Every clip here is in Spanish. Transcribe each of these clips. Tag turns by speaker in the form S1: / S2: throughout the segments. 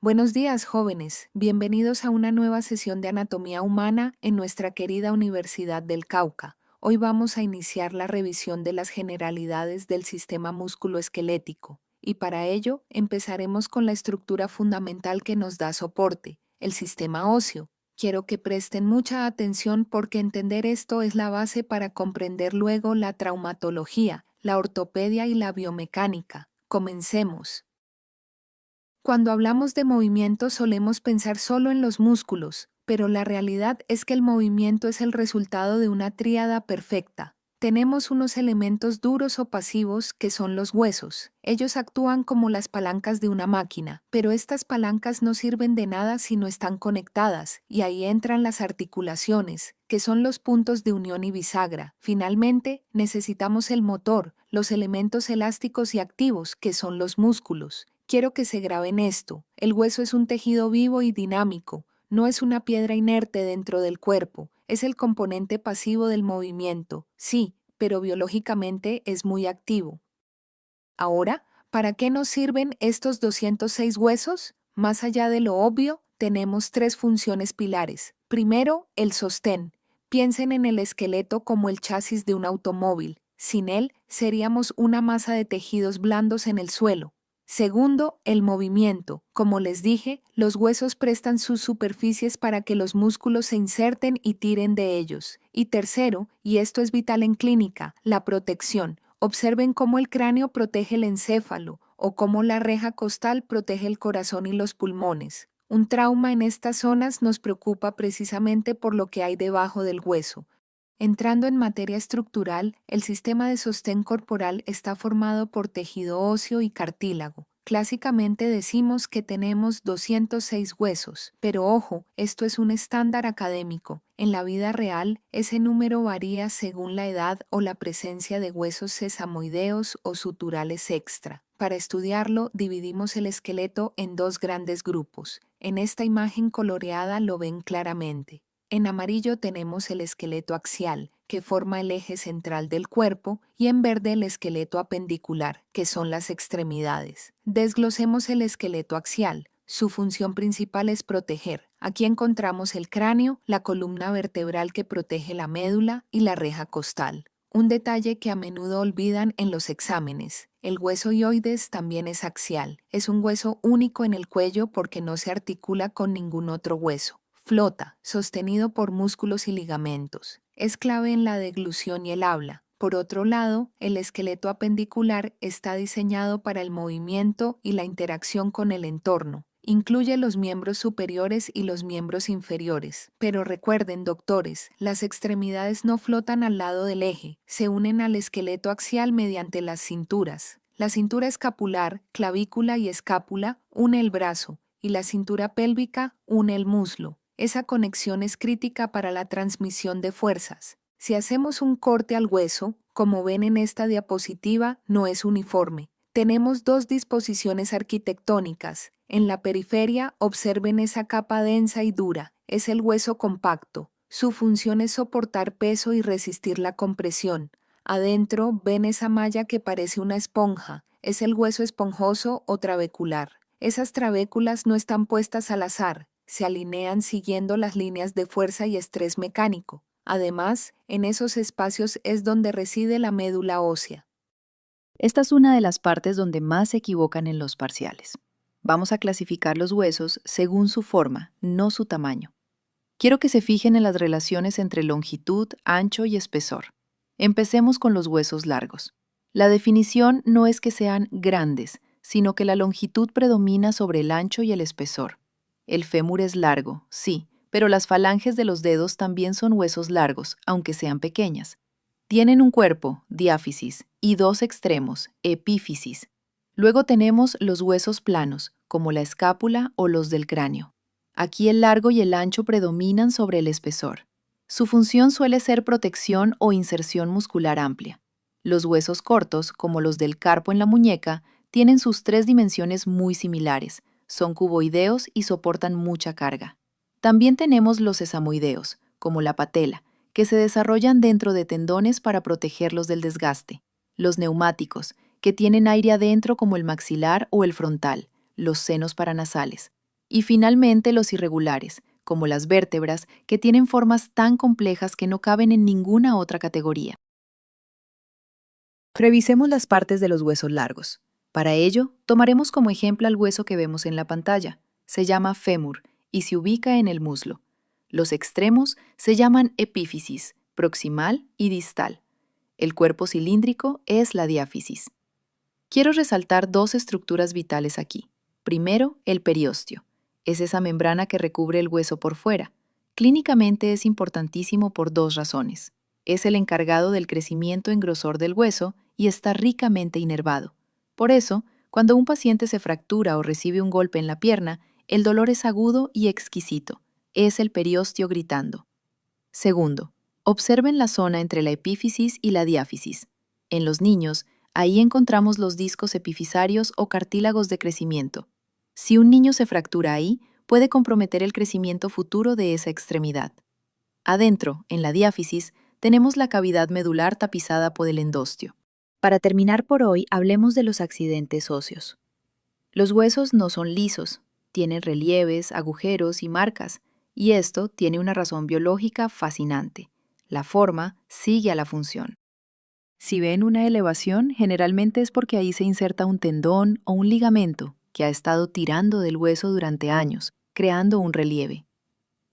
S1: Buenos días, jóvenes. Bienvenidos a una nueva sesión de anatomía humana en nuestra querida Universidad del Cauca. Hoy vamos a iniciar la revisión de las generalidades del sistema musculoesquelético y para ello empezaremos con la estructura fundamental que nos da soporte, el sistema óseo. Quiero que presten mucha atención porque entender esto es la base para comprender luego la traumatología, la ortopedia y la biomecánica. Comencemos. Cuando hablamos de movimiento solemos pensar solo en los músculos, pero la realidad es que el movimiento es el resultado de una tríada perfecta. Tenemos unos elementos duros o pasivos que son los huesos. Ellos actúan como las palancas de una máquina, pero estas palancas no sirven de nada si no están conectadas, y ahí entran las articulaciones, que son los puntos de unión y bisagra. Finalmente, necesitamos el motor, los elementos elásticos y activos, que son los músculos. Quiero que se graben esto. El hueso es un tejido vivo y dinámico. No es una piedra inerte dentro del cuerpo, es el componente pasivo del movimiento, sí, pero biológicamente es muy activo. Ahora, ¿para qué nos sirven estos 206 huesos? Más allá de lo obvio, tenemos tres funciones pilares. Primero, el sostén. Piensen en el esqueleto como el chasis de un automóvil. Sin él, seríamos una masa de tejidos blandos en el suelo. Segundo, el movimiento. Como les dije, los huesos prestan sus superficies para que los músculos se inserten y tiren de ellos. Y tercero, y esto es vital en clínica, la protección. Observen cómo el cráneo protege el encéfalo o cómo la reja costal protege el corazón y los pulmones. Un trauma en estas zonas nos preocupa precisamente por lo que hay debajo del hueso. Entrando en materia estructural, el sistema de sostén corporal está formado por tejido óseo y cartílago. Clásicamente decimos que tenemos 206 huesos, pero ojo, esto es un estándar académico. En la vida real, ese número varía según la edad o la presencia de huesos sesamoideos o suturales extra. Para estudiarlo, dividimos el esqueleto en dos grandes grupos. En esta imagen coloreada lo ven claramente. En amarillo tenemos el esqueleto axial, que forma el eje central del cuerpo, y en verde el esqueleto apendicular, que son las extremidades. Desglosemos el esqueleto axial. Su función principal es proteger. Aquí encontramos el cráneo, la columna vertebral que protege la médula y la reja costal. Un detalle que a menudo olvidan en los exámenes. El hueso hioides también es axial. Es un hueso único en el cuello porque no se articula con ningún otro hueso. Flota, sostenido por músculos y ligamentos. Es clave en la deglución y el habla. Por otro lado, el esqueleto apendicular está diseñado para el movimiento y la interacción con el entorno. Incluye los miembros superiores y los miembros inferiores. Pero recuerden, doctores, las extremidades no flotan al lado del eje, se unen al esqueleto axial mediante las cinturas. La cintura escapular, clavícula y escápula une el brazo y la cintura pélvica une el muslo. Esa conexión es crítica para la transmisión de fuerzas. Si hacemos un corte al hueso, como ven en esta diapositiva, no es uniforme. Tenemos dos disposiciones arquitectónicas. En la periferia, observen esa capa densa y dura. Es el hueso compacto. Su función es soportar peso y resistir la compresión. Adentro, ven esa malla que parece una esponja. Es el hueso esponjoso o trabecular. Esas trabéculas no están puestas al azar. Se alinean siguiendo las líneas de fuerza y estrés mecánico. Además, en esos espacios es donde reside la médula ósea.
S2: Esta es una de las partes donde más se equivocan en los parciales. Vamos a clasificar los huesos según su forma, no su tamaño. Quiero que se fijen en las relaciones entre longitud, ancho y espesor. Empecemos con los huesos largos. La definición no es que sean grandes, sino que la longitud predomina sobre el ancho y el espesor. El fémur es largo, sí, pero las falanges de los dedos también son huesos largos, aunque sean pequeñas. Tienen un cuerpo, diáfisis, y dos extremos, epífisis. Luego tenemos los huesos planos, como la escápula o los del cráneo. Aquí el largo y el ancho predominan sobre el espesor. Su función suele ser protección o inserción muscular amplia. Los huesos cortos, como los del carpo en la muñeca, tienen sus tres dimensiones muy similares, son cuboideos y soportan mucha carga. También tenemos los sesamoideos, como la patela, que se desarrollan dentro de tendones para protegerlos del desgaste. Los neumáticos, que tienen aire adentro como el maxilar o el frontal, los senos paranasales. Y finalmente los irregulares, como las vértebras, que tienen formas tan complejas que no caben en ninguna otra categoría. Revisemos las partes de los huesos largos. Para ello, tomaremos como ejemplo al hueso que vemos en la pantalla. Se llama fémur y se ubica en el muslo. Los extremos se llaman epífisis, proximal y distal. El cuerpo cilíndrico es la diáfisis. Quiero resaltar dos estructuras vitales aquí. Primero, el periósteo. Es esa membrana que recubre el hueso por fuera. Clínicamente es importantísimo por dos razones. Es el encargado del crecimiento en grosor del hueso y está ricamente inervado. Por eso, cuando un paciente se fractura o recibe un golpe en la pierna, el dolor es agudo y exquisito. Es el periósteo gritando. Segundo, observen la zona entre la epífisis y la diáfisis. En los niños, ahí encontramos los discos epifisarios o cartílagos de crecimiento. Si un niño se fractura ahí, puede comprometer el crecimiento futuro de esa extremidad. Adentro, en la diáfisis, tenemos la cavidad medular tapizada por el endostio. Para terminar por hoy, hablemos de los accidentes óseos. Los huesos no son lisos, tienen relieves, agujeros y marcas, y esto tiene una razón biológica fascinante. La forma sigue a la función. Si ven una elevación, generalmente es porque ahí se inserta un tendón o un ligamento que ha estado tirando del hueso durante años, creando un relieve.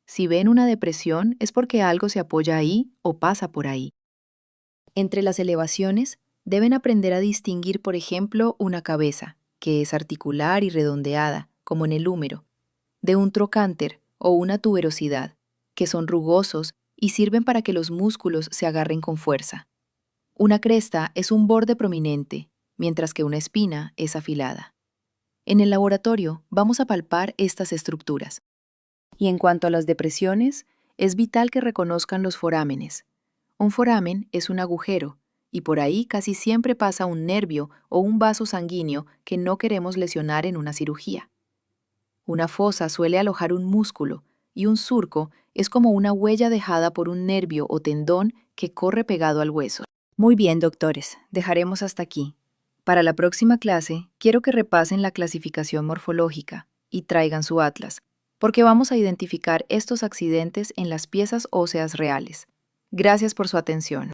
S2: Si ven una depresión, es porque algo se apoya ahí o pasa por ahí. Entre las elevaciones, deben aprender a distinguir, por ejemplo, una cabeza, que es articular y redondeada, como en el húmero, de un trocánter o una tuberosidad, que son rugosos y sirven para que los músculos se agarren con fuerza. Una cresta es un borde prominente, mientras que una espina es afilada. En el laboratorio vamos a palpar estas estructuras. Y en cuanto a las depresiones, es vital que reconozcan los forámenes. Un foramen es un agujero, y por ahí casi siempre pasa un nervio o un vaso sanguíneo que no queremos lesionar en una cirugía. Una fosa suele alojar un músculo, y un surco es como una huella dejada por un nervio o tendón que corre pegado al hueso. Muy bien, doctores, dejaremos hasta aquí. Para la próxima clase, quiero que repasen la clasificación morfológica y traigan su atlas, porque vamos a identificar estos accidentes en las piezas óseas reales. Gracias por su atención.